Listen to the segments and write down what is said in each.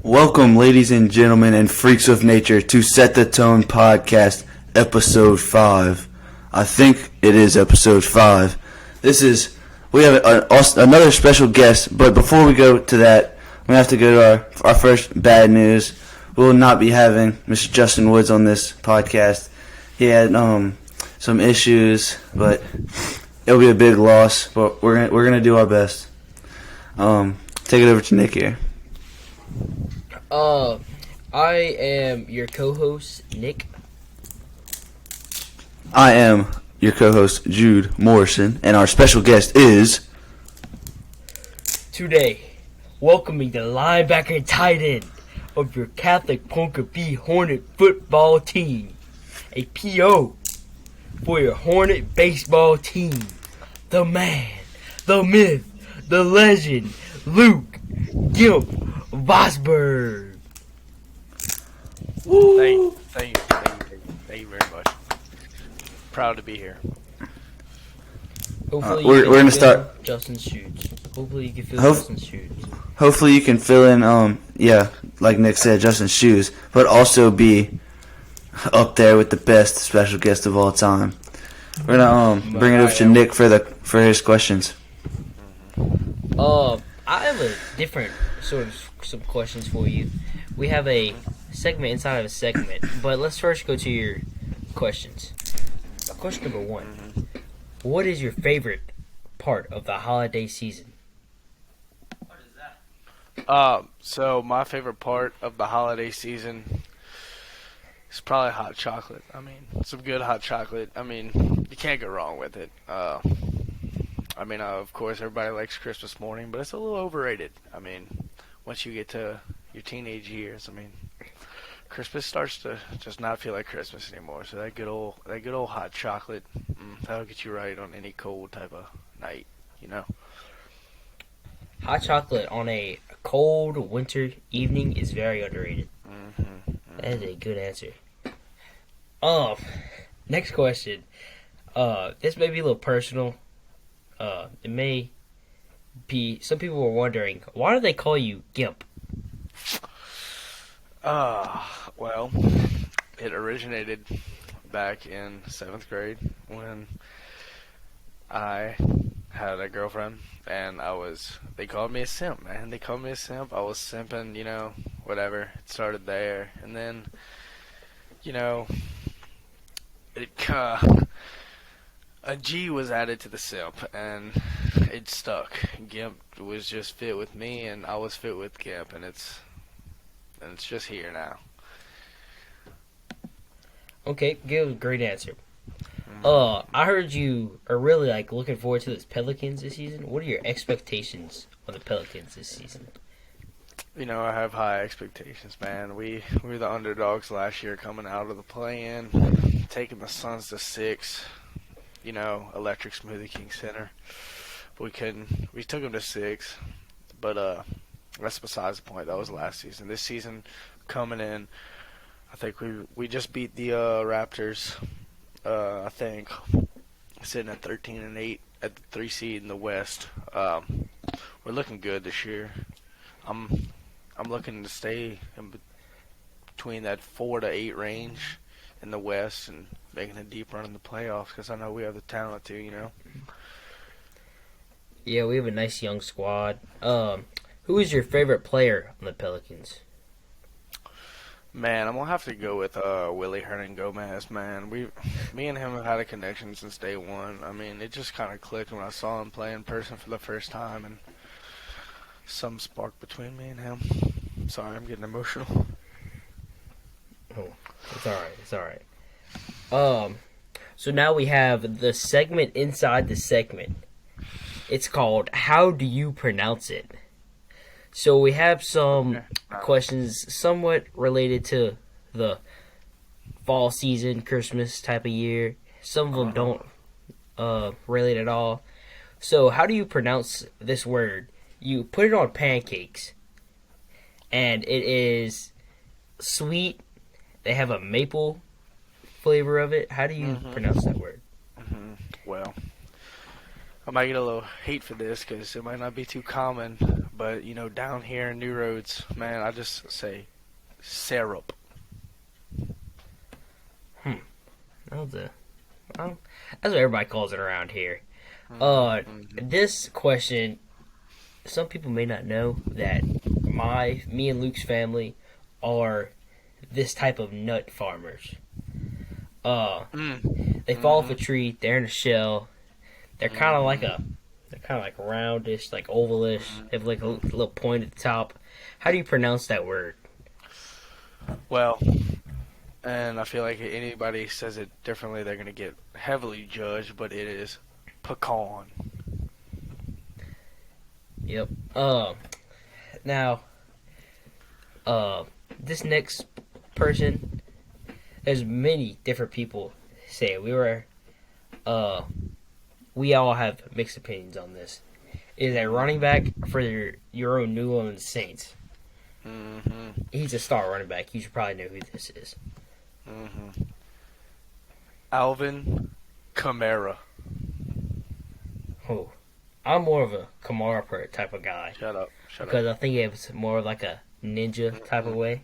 Welcome, ladies and gentlemen, and freaks of nature, to Set the Tone Podcast, Episode 5. I think it is Episode 5. We have another special guest, but before we go to that, we have to go to our first bad news. We will not be having Mr. Justin Woods on this podcast. He had some issues, but it'll be a big loss, but we're gonna do our best. Take it over to Nick here. I am your co-host, Nick. I am your co-host, Jude Morrison, and our special guest is... Today, welcoming the linebacker and tight end of your Catholic Ponca B Hornet football team. A PO for your Hornet baseball team. The man, the myth, the legend, Luke Gimp Vosberg. Thank you very much. Proud to be here. Hopefully we're gonna start Justin's shoes. Hopefully you can fill Justin's shoes. Hopefully you can fill in, like Nick said, Justin's shoes, but also be up there with the best special guest of all time. We're gonna bring it over to Nick for his questions. I have a different sort of some questions for you. We have a segment inside of a segment, but let's first go to your questions. Question number 1. What is your favorite part of the holiday season? What is that? So my favorite part of the holiday season is probably hot chocolate. I mean, some good hot chocolate. I mean, you can't go wrong with it. Of course, everybody likes Christmas morning, but it's a little overrated. I mean, once you get to your teenage years, Christmas starts to just not feel like Christmas anymore. So that good old hot chocolate, that'll get you right on any cold type of night, you know. Hot chocolate on a cold winter evening is very underrated. That is a good answer. Next question. This may be a little personal. It may be. Some people were wondering, why do they call you Gimp? Well, it originated back in 7th grade when I had a girlfriend, and they called me a simp, man. They called me a simp. I was simping, whatever. It started there, and then, a G was added to the simp, and it stuck. Gimp was just fit with me, and I was fit with Gimp, and it's just here now. Okay, give a great answer. I heard you are really looking forward to the Pelicans this season. What are your expectations on the Pelicans this season? I have high expectations, man. We were the underdogs last year coming out of the play-in, taking the Suns to 6. Electric Smoothie King Center. But we took them to 6. But that's besides the point. That was last season. This season, coming in, I think we just beat the Raptors. I think sitting at 13-8 at the 3 seed in the West. We're looking good this year. I'm looking to stay in between that 4 to 8 range in the West and making a deep run in the playoffs because I know we have the talent to. Yeah, we have a nice young squad. Who is your favorite player on the Pelicans? Man, I'm gonna have to go with Willie Hernan-Gomez. Man, me and him have had a connection since day one. It just kind of clicked when I saw him play in person for the first time, and some spark between me and him. Sorry, I'm getting emotional. Oh, it's all right. So now we have the segment inside the segment. It's called How Do You Pronounce It? So we have some questions somewhat related to the fall season, Christmas type of year. Some of them don't relate at all. So how do you pronounce this word? You put it on pancakes, and it is sweet. They have a maple flavor of it. How do you pronounce that word? Well, I might get a little hate for this because it might not be too common, but down here in New Roads, man, I just say syrup. That's well, that's what everybody calls it around here. This question, some people may not know that me and Luke's family are this type of nut farmers. They fall off a tree. They're in a shell. They're kind of like roundish, like ovalish. They have like a little point at the top. How do you pronounce that word? Well, and I feel like anybody says it differently, they're gonna get heavily judged. But it is pecan. Yep. Now, this next person, there's many different people say it. We all have mixed opinions on this. Is a running back for your own New Orleans Saints. He's a star running back. You should probably know who this is. Alvin Kamara. Oh, I'm more of a Kamara type of guy. Shut up. Because I think it was more like a ninja type of way.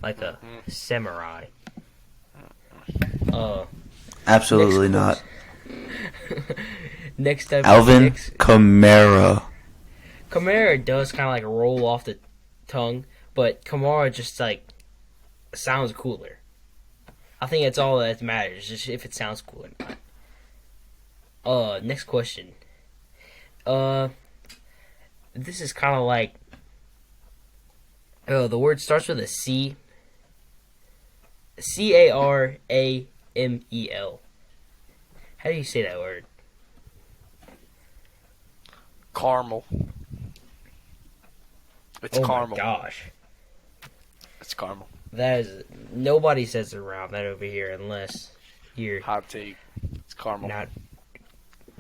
Like a samurai. Absolutely not. Next up, Alvin Kamara. Kamara does kind of like roll off the tongue, but Kamara just like sounds cooler. I think that's all that matters, just if it sounds cool or not. Next question. This is kind of like, the word starts with a C. Caramel. How do you say that word? Caramel. It's caramel. Oh my gosh. It's caramel. That is, nobody says it around that over here unless you're Hot take. It's caramel. not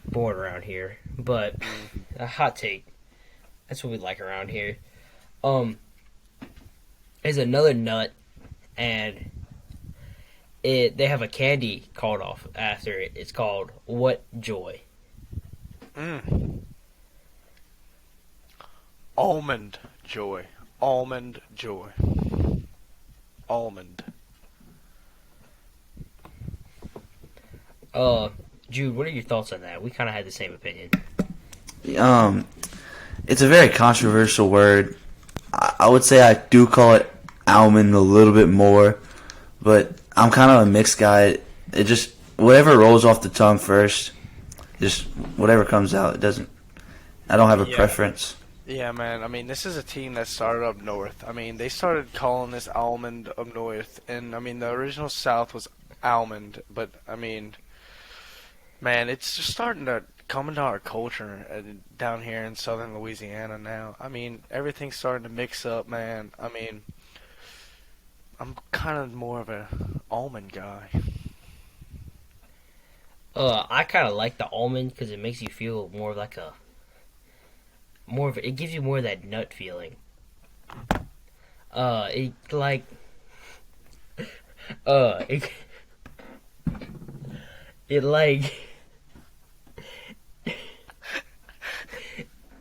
born around here. But a hot take. That's what we like around here. There's another nut, and they have a candy called off after it. It's called What Joy. Almond joy. Almond joy. Almond. Jude, what are your thoughts on that? We kind of had the same opinion. It's a very controversial word. I would say I do call it almond a little bit more, but I'm kind of a mixed guy. It just, whatever rolls off the tongue first, just whatever comes out. I don't have a preference. Yeah, man. I mean, this is a team that started up north. I mean, they started calling this almond up north, and I mean, the original South was almond, but I mean, man, it's just starting to come into our culture down here in southern Louisiana now. I mean, everything's starting to mix up, man. I mean, I'm kind of more of a almond guy. I kind of like the almond because it makes you feel more like it gives you more of that nut feeling.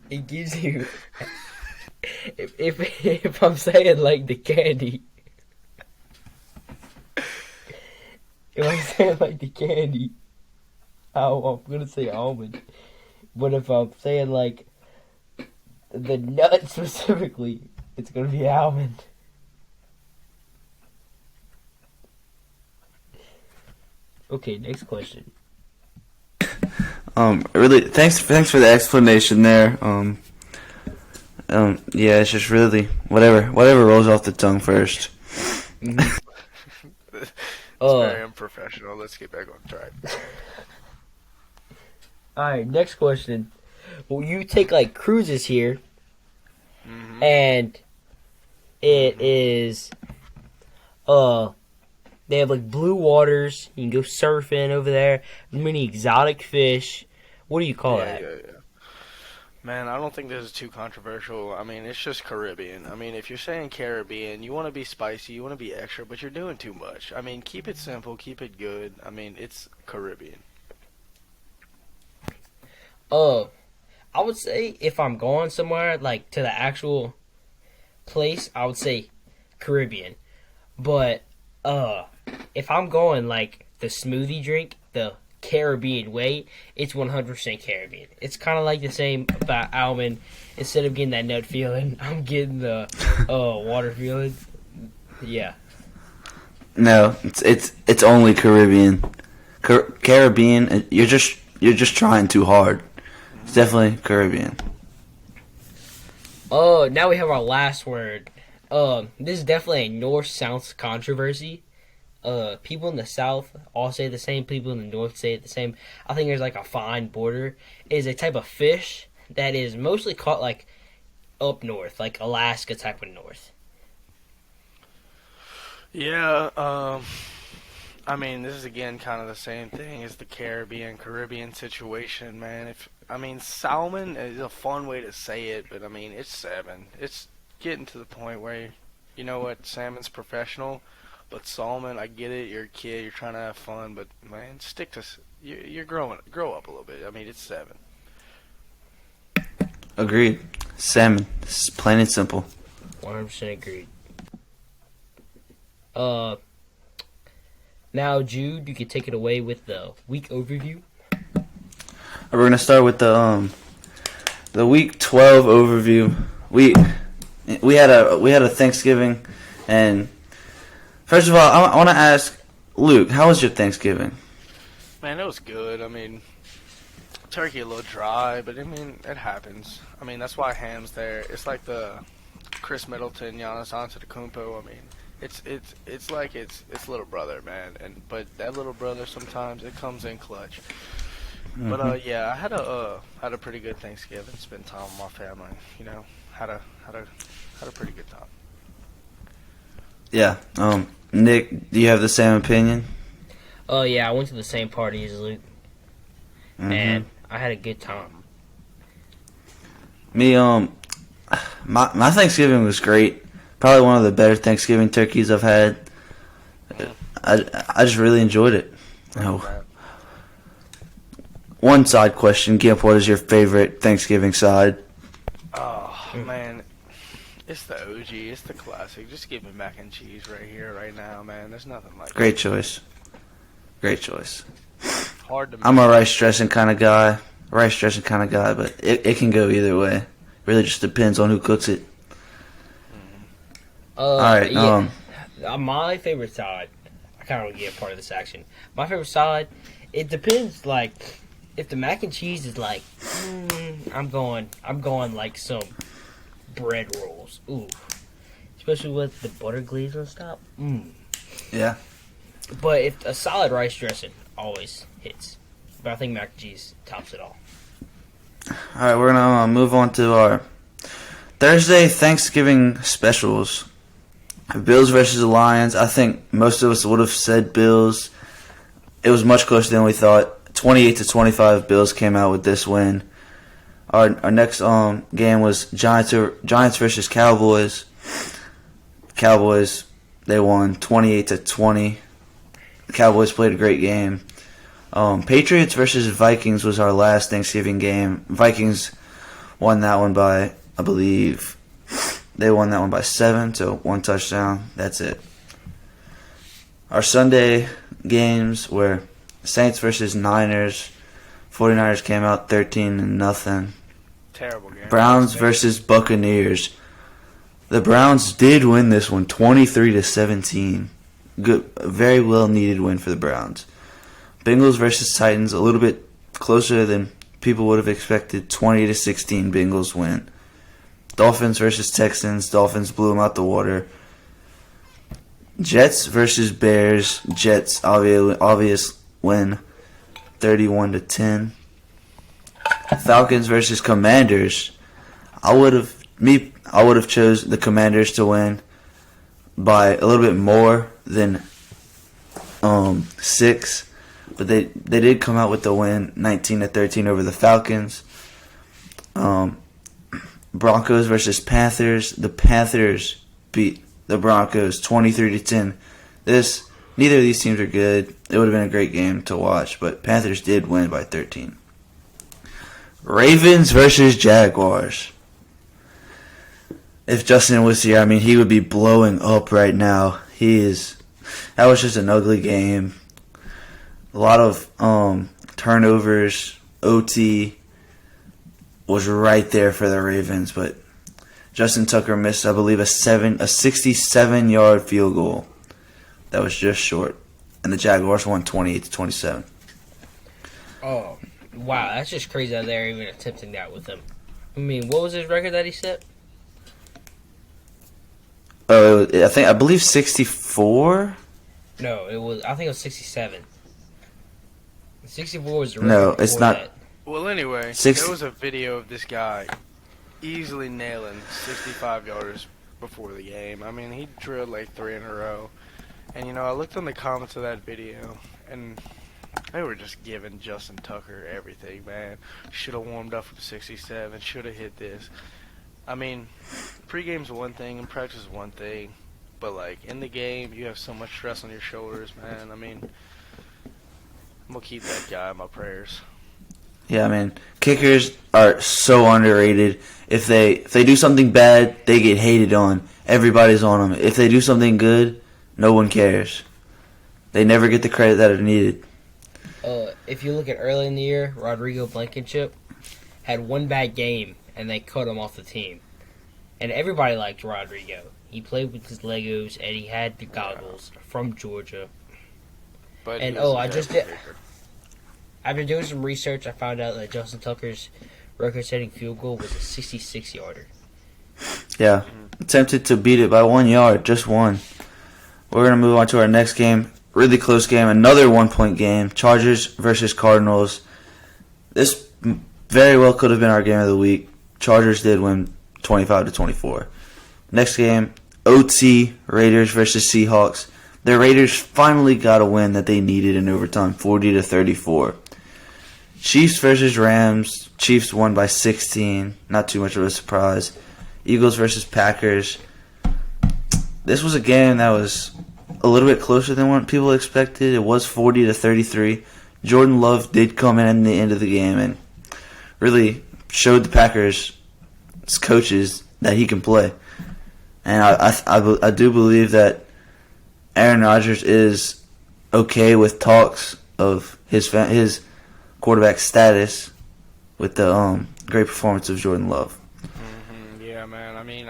It gives you, if I'm saying like the candy, I'm gonna say almond. But if I'm saying like the nut specifically, it's gonna be almond. Okay, next question. Really, thanks for the explanation there. Yeah, it's just really whatever rolls off the tongue first. It's very unprofessional. Let's get back on track. Alright, next question. Well, you take like cruises here, and it is, they have like blue waters. You can go surfing over there. Many exotic fish. What do you call that? Yeah. Man, I don't think this is too controversial. I mean, it's just Caribbean. I mean, if you're saying Caribbean, you want to be spicy, you want to be extra, but you're doing too much. I mean, keep it simple, keep it good. I mean, it's Caribbean. I would say if I'm going somewhere like to the actual place, I would say Caribbean. But if I'm going like the smoothie drink, the Caribbean way, it's 100% Caribbean. It's kind of like the same about almond. Instead of getting that nut feeling, I'm getting the water feeling. Yeah. No, it's only Caribbean. Caribbean, you're just trying too hard. It's definitely Caribbean. Now we have our last word. This is definitely a North-South controversy. People in the South all say the same. People in the North say it the same. I think there's like a fine border. It is a type of fish that is mostly caught like up north, like Alaska type of north. Yeah, I mean, this is again kind of the same thing as the Caribbean situation, man. Salmon is a fun way to say it, but I mean, it's 7. It's getting to the point where, you know what, salmon's professional, but salmon, I get it. You're a kid, you're trying to have fun, but man, you're grow up a little bit. I mean, it's 7. Agreed. Salmon. It's plain and simple. 100% agreed. Now, Jude, you can take it away with the week overview. We're gonna start with the week 12 overview. We had a Thanksgiving, and first of all, I want to ask Luke, how was your Thanksgiving? Man, it was good. I mean, turkey a little dry, but I mean, it happens. I mean, that's why ham's there. It's like the Chris Middleton, Giannis Antetokounmpo. I mean, it's like it's little brother, man. But that little brother sometimes it comes in clutch. Mm-hmm. But yeah, I had a pretty good Thanksgiving. Spent time with my family. You know, had a pretty good time. Yeah. Nick, do you have the same opinion? Oh yeah, I went to the same party as Luke, and I had a good time. Me, my Thanksgiving was great. Probably one of the better Thanksgiving turkeys I've had. I just really enjoyed it. Oh. One side question, Gimp, what is your favorite Thanksgiving side? Oh, man. It's the OG. It's the classic. Just give me mac and cheese right here, right now, man. There's nothing like Great choice. Great choice. Hard to I'm a rice dressing kind of guy. But it can go either way. Really just depends on who cooks it. All right. Yeah. My favorite side, I kind of want to get a part of this action. My favorite side, it depends. Like, if the mac and cheese is like, I'm going like some bread rolls. Ooh, especially with the butter glaze on top. Yeah. But if a solid rice dressing always hits, but I think mac and cheese tops it all. All right, we're gonna move on to our Thursday Thanksgiving specials. Bills versus the Lions. I think most of us would have said Bills. It was much closer than we thought. 28-25, Bills came out with this win. Our next game was Giants versus Cowboys. Cowboys, they won 28-20. The Cowboys played a great game. Patriots versus Vikings was our last Thanksgiving game. Vikings won that one by, I believe, they won that one by 7, so 1 touchdown. That's it. Our Sunday games were Saints versus Niners. 49ers came out 13-0. Terrible game. Browns versus Buccaneers. The Browns did win this one 23-17. Good, a very well needed win for the Browns. Bengals versus Titans, a little bit closer than people would have expected. 20-16 Bengals win. Dolphins versus Texans. Dolphins blew them out the water. Jets versus Bears. Jets obvious win 31-10. Falcons versus Commanders. I would have chose the Commanders to win by a little bit more than 6. But they did come out with the win 19-13 over the Falcons. Broncos versus Panthers. The Panthers beat the Broncos 23-10. Neither of these teams are good. It would have been a great game to watch, but Panthers did win by 13. Ravens versus Jaguars. If Justin was here, I mean, he would be blowing up right now. That was just an ugly game. A lot of turnovers. OT was right there for the Ravens, but Justin Tucker missed, I believe, a 67-yard field goal. That was just short. And the Jaguars won 28-27. Oh, wow, that's just crazy that they're even attempting that with him. I mean, what was his record that he set? Oh, I believe 64. No, I think it was 67. 64 was the record. No, it's not. That. Well, anyway, 60. there was a video of this guy easily nailing 65 yards before the game. I mean, he drilled like 3 in a row. And, you know, I looked on the comments of that video, and they were just giving Justin Tucker everything, man. Should have warmed up from 67, should have hit this. I mean, pregame's one thing and practice is one thing, but, like, in the game, you have so much stress on your shoulders, man. I mean, I'm going to keep that guy in my prayers. Yeah, man. Kickers are so underrated. If they do something bad, they get hated on. Everybody's on them. If they do something good, no one cares. They never get the credit that are needed. If you look at early in the year, Rodrigo Blankenship had one bad game, and they cut him off the team. And everybody liked Rodrigo. He played with his Legos, and he had the goggles from Georgia. But And after doing some research, I found out that Justin Tucker's record-setting field goal was a 66-yarder. Yeah. Attempted to beat it by 1 yard, just one. We're going to move on to our next game. Really close game, another 1-point game. Chargers versus Cardinals. This very well could have been our game of the week. Chargers did win 25-24. Next game, OT, Raiders versus Seahawks. The Raiders finally got a win that they needed in overtime, 40-34. Chiefs versus Rams. Chiefs won by 16. Not too much of a surprise. Eagles versus Packers. This was a game that was a little bit closer than what people expected. It was 40-33. Jordan Love did come in the end of the game and really showed the Packers' coaches that he can play. And I do believe that Aaron Rodgers is okay with talks of his quarterback status with the great performance of Jordan Love. Yeah, man. I mean,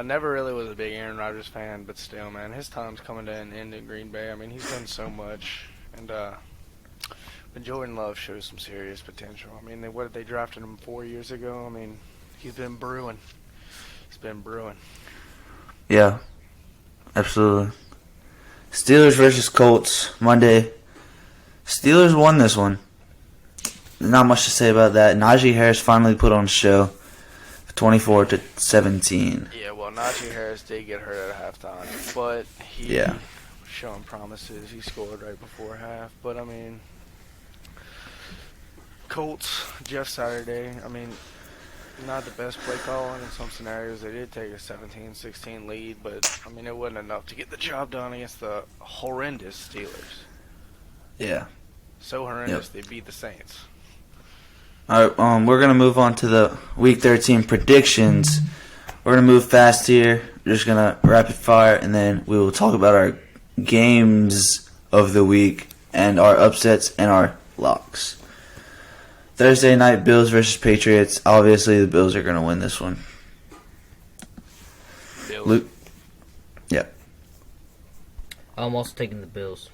never really was a big Aaron Rodgers fan, but still, man, his time's coming to an end in Green Bay. I mean, he's done so much, and but Jordan Love shows some serious potential. I mean, they drafted him 4 years ago. I mean, he's been brewing. Yeah, absolutely. Steelers versus Colts Monday. Steelers won this one. Not much to say about that. Najee Harris finally put on a show, 24-17. Yeah, well, Najee Harris did get hurt at halftime, but he was showing promises. He scored right before half, but I mean, Colts, Jeff Saturday, I mean, not the best play calling in some scenarios. They did take a 17-16 lead, but I mean, it wasn't enough to get the job done against the horrendous Steelers. Yeah. So horrendous, They beat the Saints. All right, we're going to move on to the Week 13 predictions. We're going to move fast here. We're just going to rapid fire, and then we will talk about our games of the week and our upsets and our locks. Thursday night, Bills versus Patriots. Obviously, the Bills are going to win this one. Bills. Luke? Yeah. I'm also taking the Bills.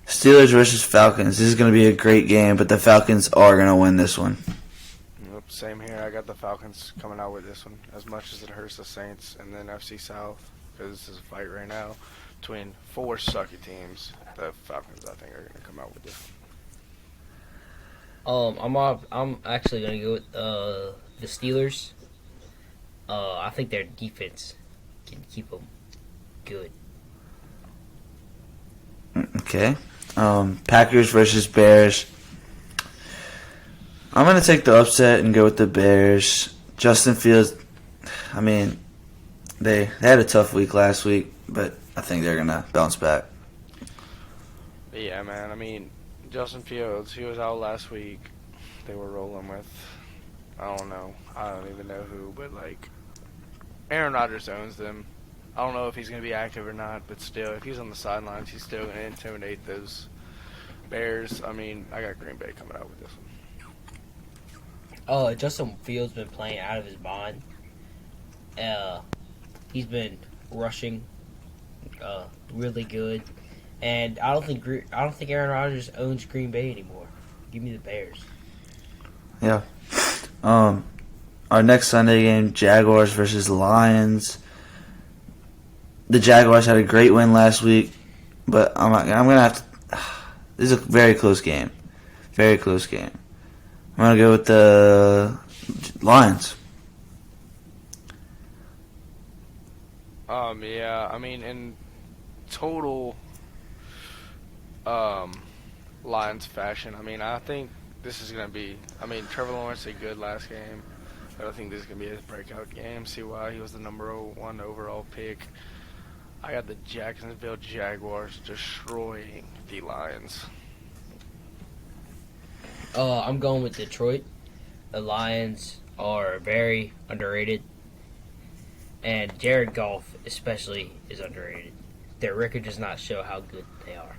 Steelers versus Falcons. This is going to be a great game, but the Falcons are going to win this one. Yep, same here. I got the Falcons coming out with this one. As much as it hurts the Saints and then FC South, because this is a fight right now between 4 sucky teams, the Falcons, I think, are going to come out with this one. I'm actually gonna go with the Steelers. I think their defense can keep them good. Okay. Packers versus Bears. I'm gonna take the upset and go with the Bears. Justin Fields. I mean, they had a tough week last week, but I think they're gonna bounce back. Yeah, man. I mean, Justin Fields, he was out last week. They were rolling with, I don't know. I don't even know who, but, like, Aaron Rodgers owns them. I don't know if he's going to be active or not, but still, if he's on the sidelines, he's still going to intimidate those Bears. I mean, I got Green Bay coming out with this one. Justin Fields been playing out of his mind. He's been rushing, really good, and I don't think Aaron Rodgers owns Green Bay anymore. Give me the Bears. Yeah. Our next Sunday game, Jaguars versus Lions. The Jaguars had a great win last week, but I'm gonna have to. This is a very close game. Very close game. I'm gonna go with the Lions. Yeah, I mean, in total Lions fashion, I mean, I think this is going to be, I mean, Trevor Lawrence did good last game, but I think this is going to be his breakout game. See why he was the number 1 overall pick. I got the Jacksonville Jaguars destroying the Lions. I'm going with Detroit. The Lions are very underrated, and Jared Goff especially is underrated. Their record does not show how good they are.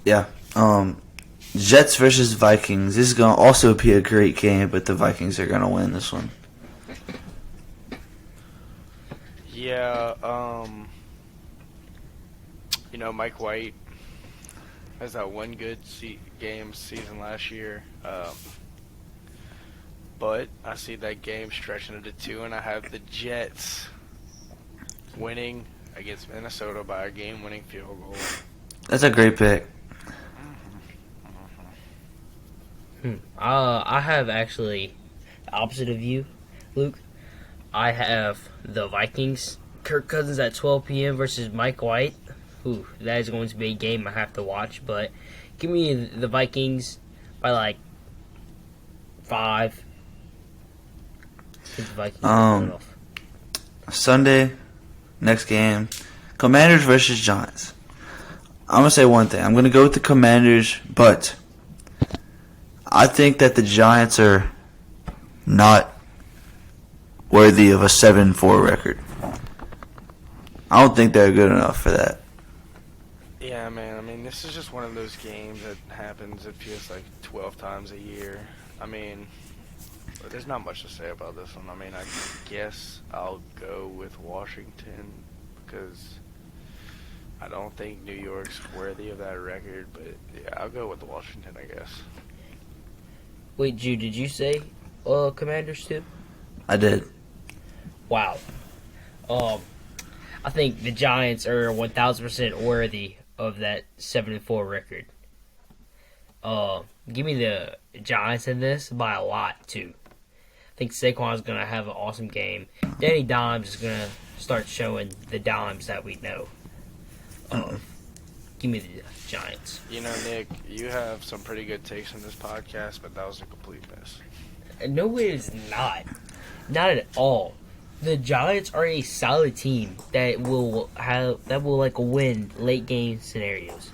Yeah. Jets versus Vikings. This is going to also be a great game, but the Vikings are going to win this one. Yeah, Mike White has that one good game season last year. But I see that game stretching into 2, and I have the Jets winning against Minnesota by a game-winning field goal. That's a great pick. I have actually the opposite of you, Luke. I have the Vikings. Kirk Cousins at 12 p.m. versus Mike White. Ooh, that is going to be a game I have to watch. But give me the Vikings by like 5. I think the Vikings are going off. Sunday, next game, Commanders versus Giants. I'm going to say one thing. I'm going to go with the Commanders, but I think that the Giants are not worthy of a 7-4 record. I don't think they're good enough for that. Yeah, man. I mean, this is just one of those games that happens, it feels like 12 times a year. I mean, there's not much to say about this one. I mean, I guess I'll go with Washington because I don't think New York's worthy of that record. But, yeah, I'll go with Washington, I guess. Wait, Jude, did you say Commanders too? I did. Wow. I think the Giants are 1,000% worthy of that 7-4 record. Give me the Giants in this by a lot too. I think Saquon's gonna have an awesome game. Danny Dimes is gonna start showing the dimes that we know. Give me the Giants. You know, Nick, you have some pretty good takes on this podcast, but that was a complete miss. No, it is not. Not at all. The Giants are a solid team that will win late game scenarios.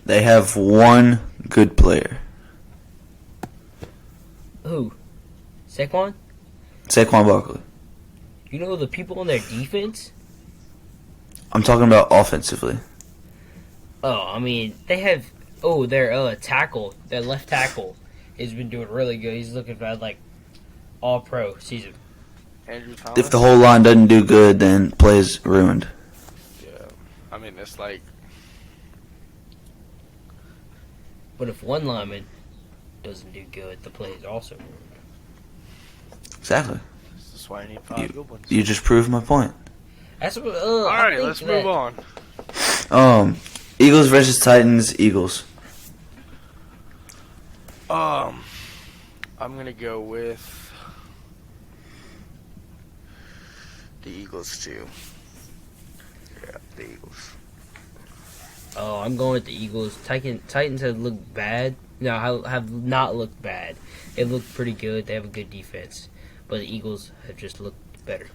They have one good player. Who? Saquon? Saquon Barkley. You know the people on their defense? I'm talking about offensively. Oh, I mean, they have... Oh, their tackle, their left tackle, has been doing really good. He's looking for, like, all-pro season. Andrew Thomas? If the whole line doesn't do good, then play is ruined. Yeah. I mean, it's like... But if one lineman doesn't do good, the play is also ruined. Exactly. That's why I need 5 good ones. You just proved my point. That's what, Alright, let's move on. Eagles versus Titans. Eagles. I'm gonna go with the Eagles too. Yeah, the Eagles. Oh, I'm going with the Eagles. Titans have looked bad. No, have not looked bad. They look pretty good. They have a good defense. But the Eagles have just looked better.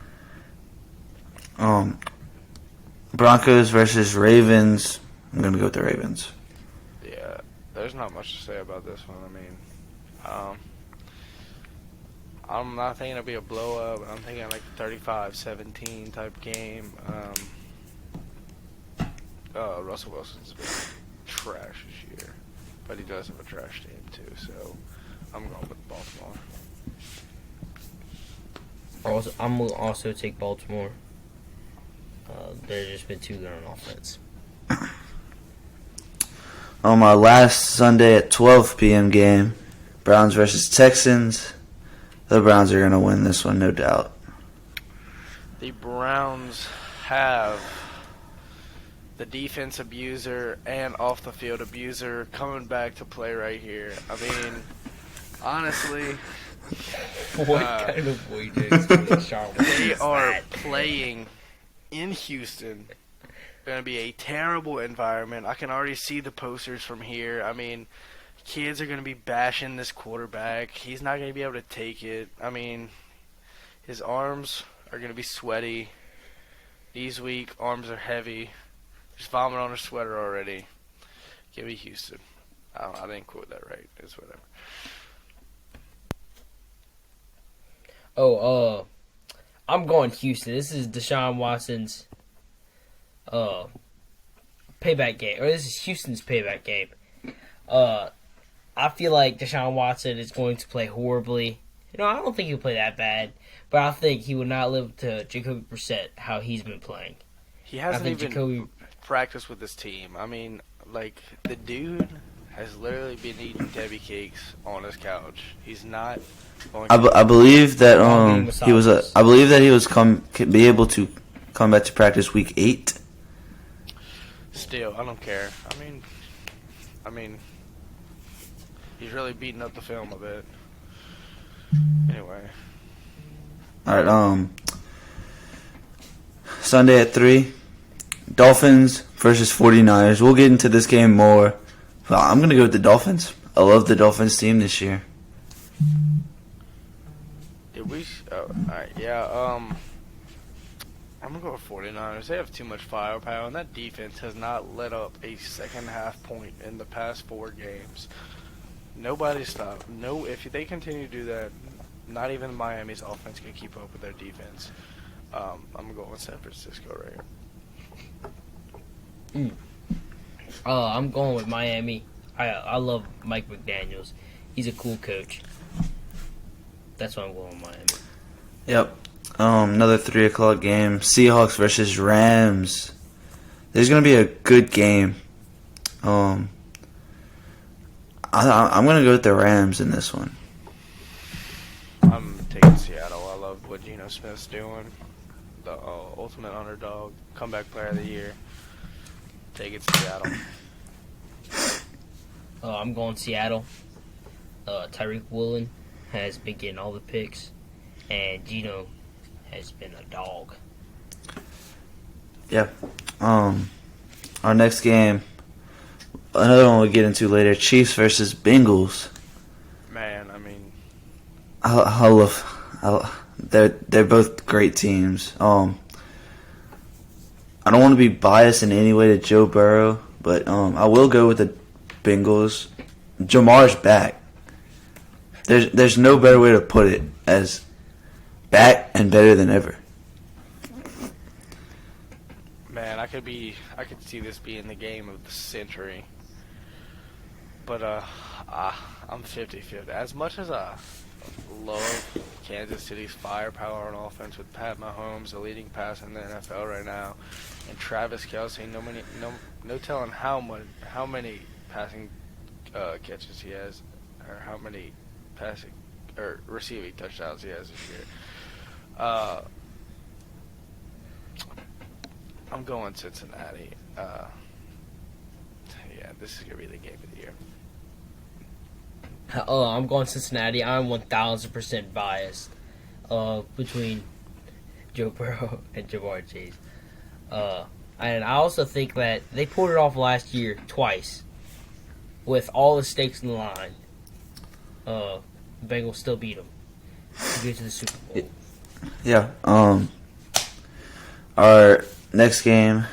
Broncos versus Ravens. I'm going to go with the Ravens. Yeah, there's not much to say about this one. I mean, I'm not thinking it'll be a blow up. I'm thinking like a 35-17 type game. Russell Wilson's been trash this year, but he does have a trash team too. So I'm going with Baltimore. I'm gonna also take Baltimore. They've just been too good on offense. On my last Sunday at 12 p.m. game, Browns versus Texans. The Browns are going to win this one, no doubt. The Browns have the defense abuser and off the field abuser coming back to play right here. I mean, honestly, What kind of wages they are playing in Houston. Going to be a terrible environment. I can already see the posters from here. I mean, kids are going to be bashing this quarterback. He's not going to be able to take it. I mean, his arms are going to be sweaty. Knees weak, arms are heavy. Just vomit on her sweater already. Give me Houston. I didn't quote that right. It's whatever. I'm going Houston. This is Deshaun Watson's payback game, or this is Houston's payback game. I feel like Deshaun Watson is going to play horribly. I don't think he'll play that bad, but I think he will not live to Jacoby Brissett how he's been playing. He hasn't even practiced with his team. I mean, like, the dude has literally been eating Debbie cakes on his couch. He's not going I believe that he was be able to come back to practice week 8. Still, I don't care. I mean, he's really beating up the film a bit. Anyway. All right. Sunday at 3, Dolphins versus 49ers. We'll get into this game more. Well, I'm gonna go with the Dolphins. I love the Dolphins team this year. Did we? Oh, all right. Yeah. I'm gonna go with 49ers. They have too much firepower, and that defense has not let up a second half point in the past 4 games. Nobody stopped. No, if they continue to do that, not even Miami's offense can keep up with their defense. I'm gonna go with San Francisco right here. I'm going with Miami. I love Mike McDaniels. He's a cool coach. That's why I'm going with Miami. Yep. Another 3 o'clock game. Seahawks versus Rams. There's gonna be a good game. I'm gonna go with the Rams in this one. I'm taking Seattle. I love what Geno Smith's doing. The ultimate underdog, comeback player of the year. Take it Seattle. I'm going Seattle. Tyreek Woolen has been getting all the picks, and Geno has been a dog. Yeah. Our next game, another one we'll get into later, Chiefs versus Bengals. Man, I mean, they're both great teams. I don't want to be biased in any way to Joe Burrow, but I will go with the Bengals. Jamar's back. There's no better way to put it as back and better than ever. man, I could see this being the game of the century. But I'm 50-50. As much as I love Kansas City's firepower on offense with Pat Mahomes, the leading passer in the NFL right now, and Travis Kelce, no telling how many passing catches he has, or how many passing or receiving touchdowns he has this year. I'm going Cincinnati. Yeah, this is gonna be the game of the year. I'm going Cincinnati. I'm 1,000% biased between Joe Burrow and Jamar Chase. And I also think that they pulled it off last year twice with all the stakes in the line. The Bengals still beat them to get to the Super Bowl. Yeah. Our next game,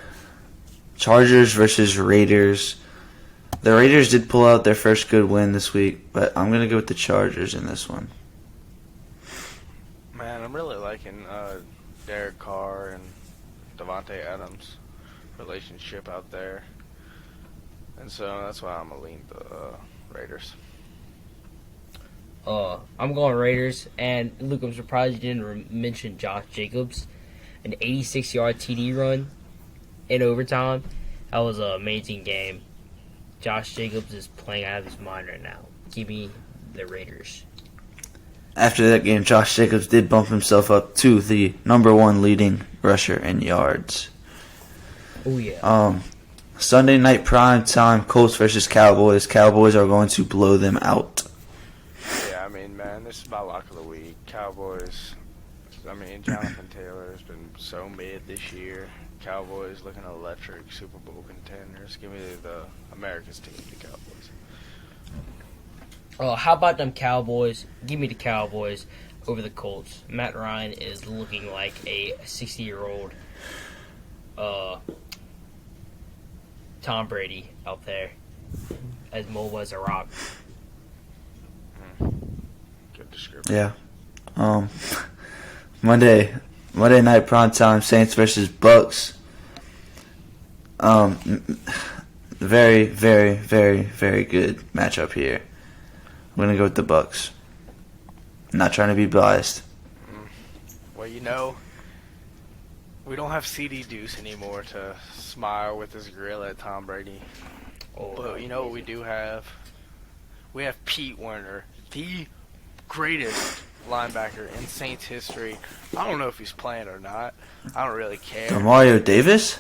Chargers versus Raiders. The Raiders did pull out their first good win this week, but I'm going to go with the Chargers in this one. Man, I'm really liking Derek Carr and Devontae Adams' relationship out there. And so that's why I'm going to lean the Raiders. I'm going Raiders, and Luke, I'm surprised you didn't mention Josh Jacobs. An 86-yard TD run in overtime. That was an amazing game. Josh Jacobs is playing out of his mind right now. Give me the Raiders. After that game, Josh Jacobs did bump himself up to the number 1 leading rusher in yards. Oh, yeah. Sunday night prime time, Colts versus Cowboys. Cowboys are going to blow them out. Yeah, I mean, man, this is my lock of the week. Cowboys. I mean, Jonathan Taylor has been so mid this year. Cowboys looking electric, Super Bowl contenders. Give me the America's team, the Cowboys. How about them Cowboys? Give me the Cowboys over the Colts. Matt Ryan is looking like a 60-year-old Tom Brady out there, as mobile as a rock. Good description. Yeah. Monday night prime time, Saints versus Bucks. Very, very, very, very good matchup here. I'm gonna go with the Bucks. Not trying to be biased. Well, we don't have CD Deuce anymore to smile with his grill at Tom Brady. But you know what we do have? We have Pete Werner, the greatest linebacker in Saints history. I don't know if he's playing or not. I don't really care. Mario Davis?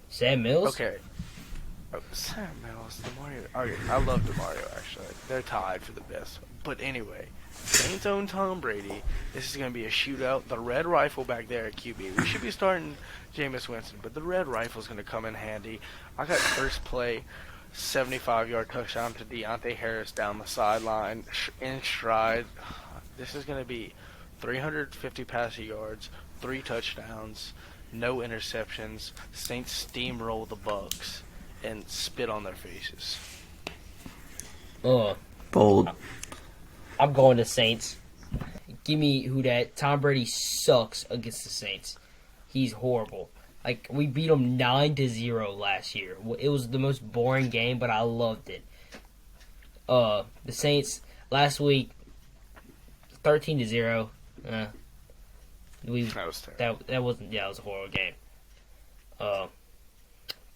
Sam Mills? Okay. Sam Mills, DeMario. Okay, I love DeMario, actually. They're tied for the best. But anyway, Saints own Tom Brady. This is going to be a shootout. The red rifle back there at QB. We should be starting Jameis Winston, but the red rifle's going to come in handy. I got first play, 75-yard touchdown to Deontay Harris down the sideline in stride. This is going to be 350 passing yards, 3 touchdowns, no interceptions. Saints steamroll the Bucks and spit on their faces. Bold. I'm going to Saints. Give me who that. Tom Brady sucks against the Saints. He's horrible. Like, we beat him 9-0 last year. It was the most boring game, but I loved it. The Saints last week, 13-0. That was terrible. That wasn't. Yeah, it was a horrible game.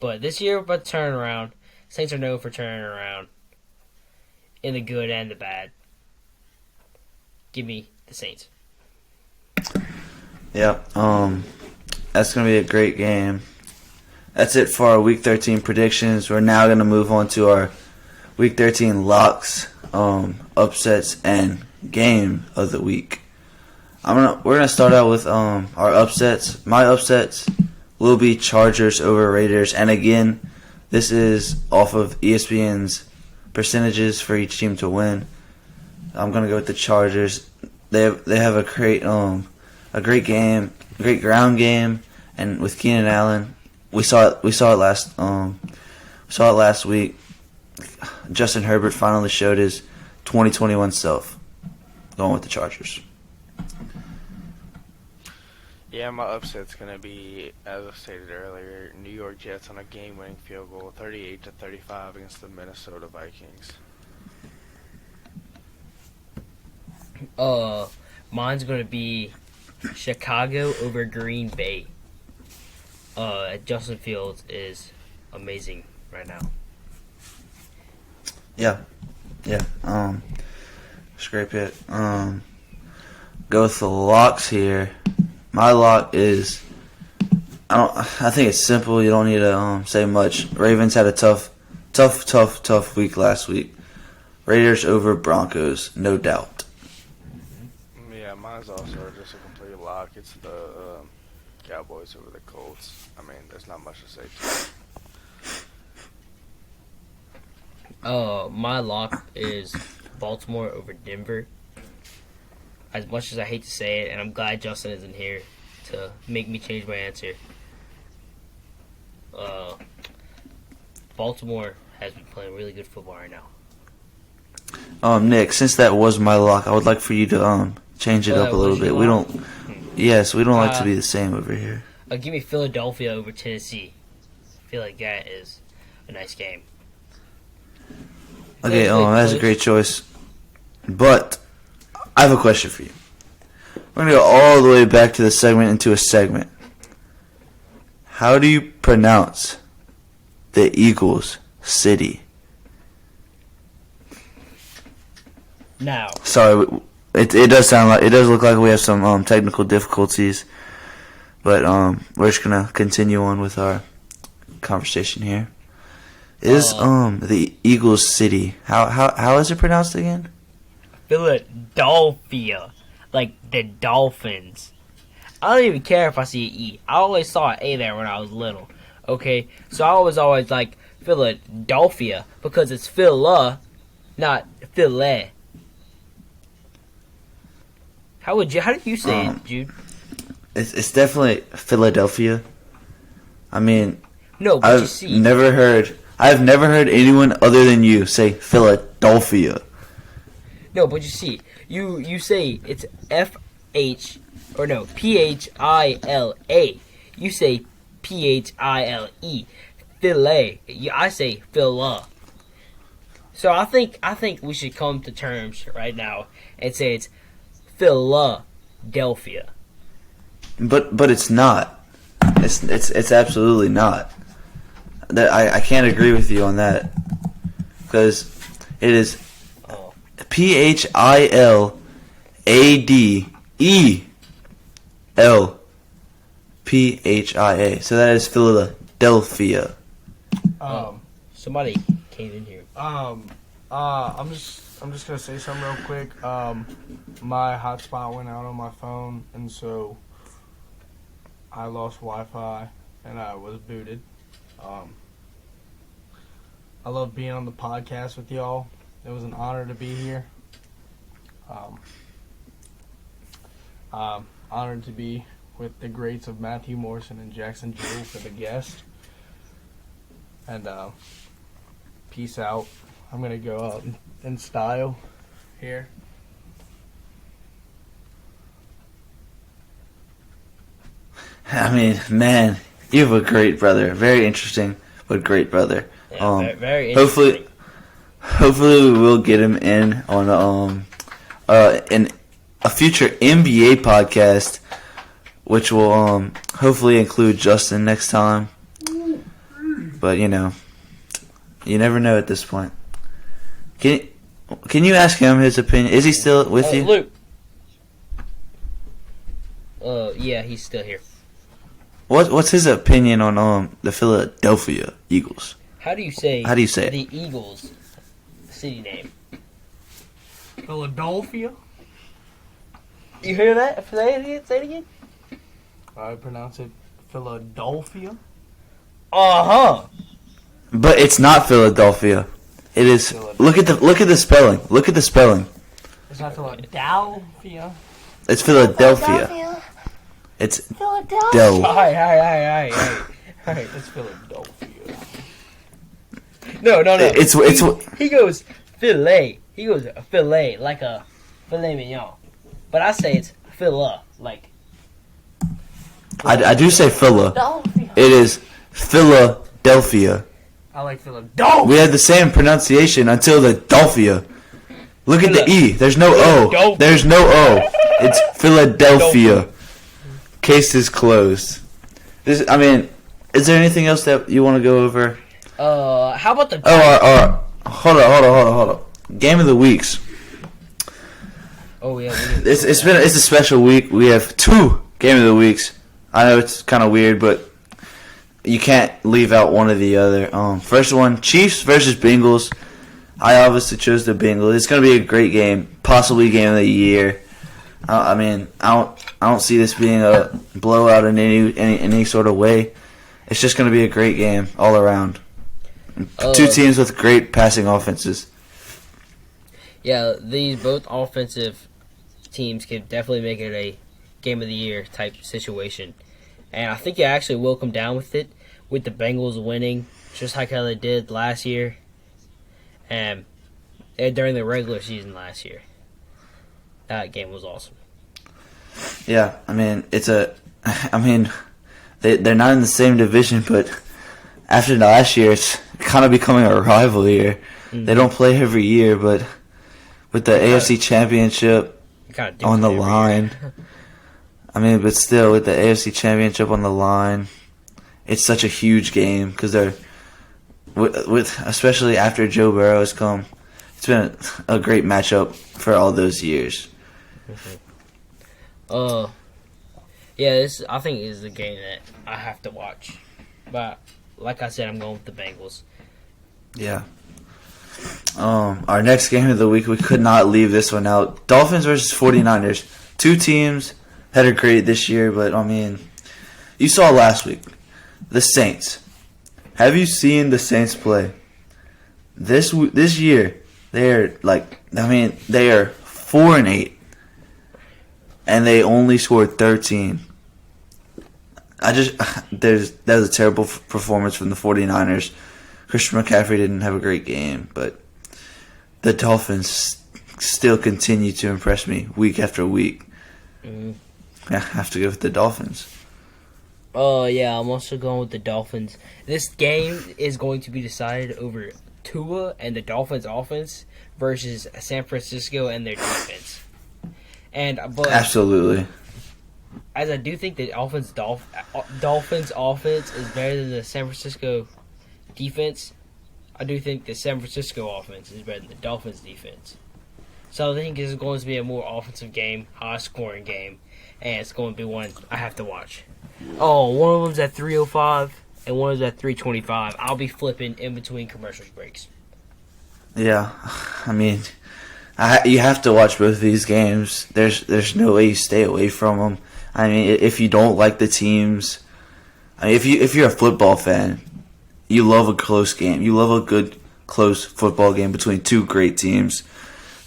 But this year, we're about to turn around. Saints are known for turning around in the good and the bad. Give me the Saints. Yeah, that's going to be a great game. That's it for our Week 13 predictions. We're now going to move on to our Week 13 locks, upsets, and game of the week. We're gonna start out with our upsets. My upsets will be Chargers over Raiders, and again, this is off of ESPN's percentages for each team to win. I'm gonna go with the Chargers. They have a great game, great ground game, and with Keenan Allen, we saw it last week. Justin Herbert finally showed his 2021 self. Going with the Chargers. Yeah, my upset's going to be, as I stated earlier, New York Jets on a game-winning field goal, 38-35 against the Minnesota Vikings. Mine's going to be Chicago over Green Bay. Justin Fields is amazing right now. Yeah. Scrape it. Go with the locks here. My lock is, I think it's simple. You don't need to say much. Ravens had a tough week last week. Raiders over Broncos, no doubt. Yeah, mine's also just a complete lock. It's the Cowboys over the Colts. I mean, there's not much to say to it. My lock is Baltimore over Denver. As much as I hate to say it, and I'm glad Justin isn't here to make me change my answer. Baltimore has been playing really good football right now. Nick, since that was my lock, I would like for you to change it up a little bit. We don't like to be the same over here. Give me Philadelphia over Tennessee. I feel like that is a nice game. Okay, that's a great choice. But I have a question for you. We're going to go all the way back to the segment into a segment. How do you pronounce the Eagles city? Now. Sorry, it does look like we have some technical difficulties, but we're just going to continue on with our conversation here. Is the Eagles city, how is it pronounced again? Philadelphia, like the Dolphins. I don't even care if I see an E. I always saw an A there when I was little. Okay, so I was always like Philadelphia because it's Phila, not Philly. How do you say it, Jude? It's definitely Philadelphia. I mean, no, but I've never heard anyone other than you say Philadelphia. No, but you see, you say it's Phila. You say Phile. Philly. I say Phila. So I think we should come to terms right now and say it's Philadelphia. But it's not. It's absolutely not. That I can't agree with you on that, because it is Philadaelphia. So that is Philadelphia. Somebody came in here. I'm just gonna say something real quick. My hotspot went out on my phone, and so I lost Wi-Fi, and I was booted. I love being on the podcast with y'all. It was an honor to be here. Honored to be with the greats of Matthew Morrison and Jackson Jewell for the guest. And peace out. I'm gonna go out in style here. I mean, man, you have a great brother. Very interesting, but great brother. Yeah, very interesting. Hopefully we will get him in on in a future NBA podcast, which will hopefully include Justin next time. But you never know at this point. Can you ask him his opinion? Is he still with you? Luke. Yeah, he's still here. What's his opinion on the Philadelphia Eagles? How do you say it? The Eagles city name? Philadelphia? You hear that? Say it again. I pronounce it Philadelphia. Uh-huh. But it's not Philadelphia. It is. Look at the spelling. Look at the spelling. It's not Philadelphia. It's Philadelphia. It's Philadelphia. All right. It's Philadelphia. No. He goes filet. He goes filet, like a filet mignon. But I say it's Phila, like. I do say Phila. It is Philadelphia. I like Philadelphia. We had the same pronunciation until the Dolphia. Look at the E. There's no O. There's no O. It's Philadelphia. Case is closed. Is there anything else that you want to go over? How about the? Hold on. Game of the weeks. Oh yeah. It's a special week. We have 2 game of the weeks. I know it's kind of weird, but you can't leave out one or the other. First one, Chiefs versus Bengals. I obviously chose the Bengals. It's going to be a great game, possibly game of the year. I don't see this being a blowout in any sort of way. It's just going to be a great game all around. 2 teams with great passing offenses. Yeah, these both offensive teams can definitely make it a game of the year type situation. And I think it actually will come down with it, with the Bengals winning, just like how they did last year And during the regular season last year, that game was awesome. Yeah, I mean, they're not in the same division, but after last year, it's kind of becoming a rival year. Mm-hmm. They don't play every year, but with the AFC Championship on the line, I mean, but still, with the AFC Championship on the line, it's such a huge game because they're with especially after Joe Burrow has come. It's been a great matchup for all those years. Mm-hmm. Yeah, this I think is the game that I have to watch. But like I said, I'm going with the Bengals. Yeah. Our next game of the week, we could not leave this one out. Dolphins versus 49ers. Two teams that are great this year, but I mean, you saw last week the Saints. Have you seen the Saints play? This year, they are 4-8, and they only scored 13. That was a terrible performance from the 49ers. Christian McCaffrey didn't have a great game, but the Dolphins still continue to impress me week after week. Mm-hmm. I have to go with the Dolphins. Yeah, I'm also going with the Dolphins. This game is going to be decided over Tua and the Dolphins offense versus San Francisco and their defense. But Absolutely. as I do think the Dolphins offense is better than the San Francisco defense, I do think the San Francisco offense is better than the Dolphins defense. So I think it's going to be a more offensive game, high-scoring game, and it's going to be one I have to watch. Oh, one of them's at 3:05 and one is at 3:25. I'll be flipping in between commercials breaks. Yeah, I mean, you have to watch both of these games. There's no way you stay away from them. I mean, if you don't like the teams, I mean, if you're a football fan, you love a close game. You love a good close football game between two great teams.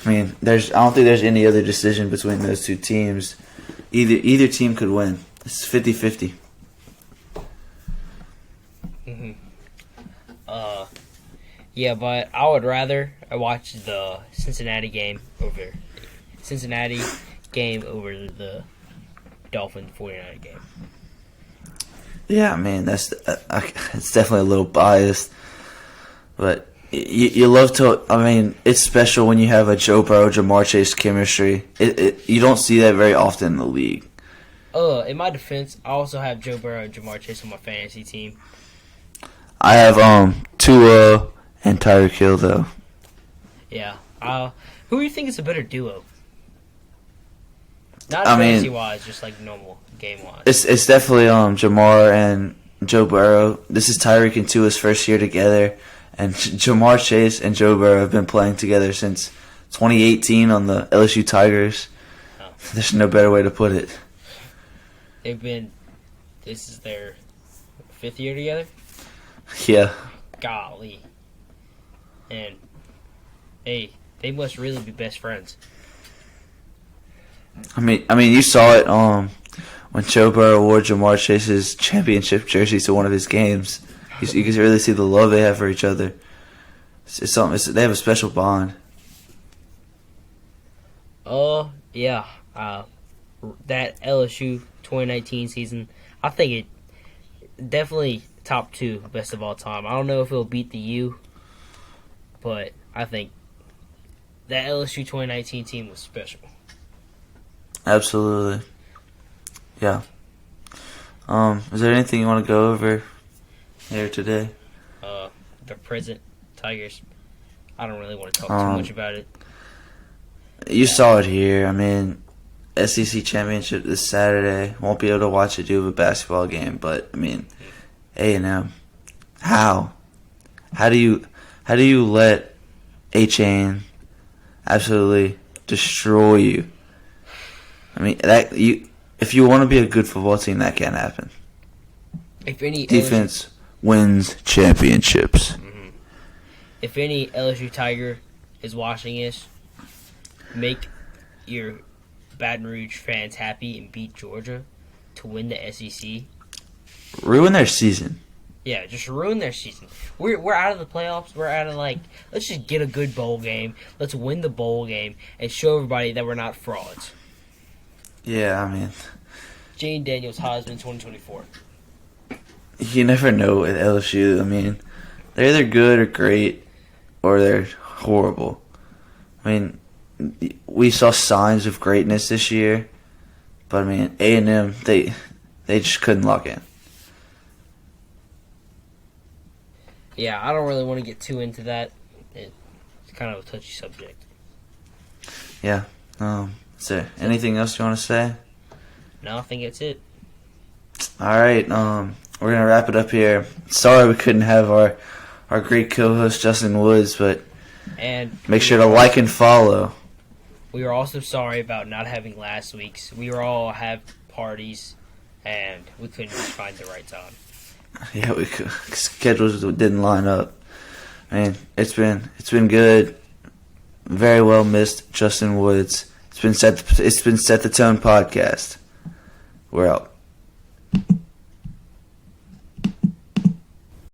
I mean, I don't think there's any other decision between those two teams. Either team could win. It's 50-50. Mm-hmm. Yeah, but I would rather watch the Cincinnati game over the Dolphin 49 game. Yeah, I mean, it's definitely a little biased, but you love to. I mean, it's special when you have a Joe Burrow, Jamar Chase chemistry. You don't see that very often in the league. In my defense, I also have Joe Burrow and Jamar Chase on my fantasy team. I have Tua and Tyreek Hill though. Yeah. Who do you think is a better duo? Not fantasy wise, just like normal game wise. It's definitely Jamar and Joe Burrow. This is Tyreek and Tua's first year together, and Jamar Chase and Joe Burrow have been playing together since 2018 on the LSU Tigers. Oh. There's no better way to put it. This is their 5th year together? Yeah. Golly. And, hey, they must really be best friends. I mean, you saw it when Joe Burrow wore Jamar Chase's championship jersey to one of his games. You can really see the love they have for each other. It's something. They have a special bond. Yeah. That LSU 2019 season, I think it definitely top 2 best of all time. I don't know if it'll beat the U, but I think that LSU 2019 team was special. Absolutely. Yeah. Is there anything you want to go over here today? The present Tigers. I don't really want to talk too much about it. You saw it here. I mean, SEC championship this Saturday. Won't be able to watch it due to a basketball game, but I mean, A&M. How do you let A-Chain absolutely destroy you? I mean, if you want to be a good football team, that can't happen. If any defense wins championships. Mm-hmm. If any LSU Tiger is watching this, make your Baton Rouge fans happy and beat Georgia to win the SEC. Ruin their season. Yeah, just ruin their season. We're out of the playoffs. We're out of let's just get a good bowl game. Let's win the bowl game and show everybody that we're not frauds. Yeah, I mean, Jane Daniels Heisman 2024. you never know at LSU. I mean, they're either good or great, or they're horrible. I mean, we saw signs of greatness this year, but I mean, A&M, they just couldn't lock in. Yeah, I don't really want to get too into that. It's kind of a touchy subject. Yeah. Is there anything else you want to say? No, I think that's it. All right. We're gonna wrap it up here. Sorry we couldn't have our great co-host Justin Woods, but And make sure to like and follow. we are also sorry about not having last week's. We were all have parties, and we couldn't just find the right time. Yeah, schedules didn't line up. Man, it's been good. Very well missed, Justin Woods. It's been Set the Tone podcast. We're out.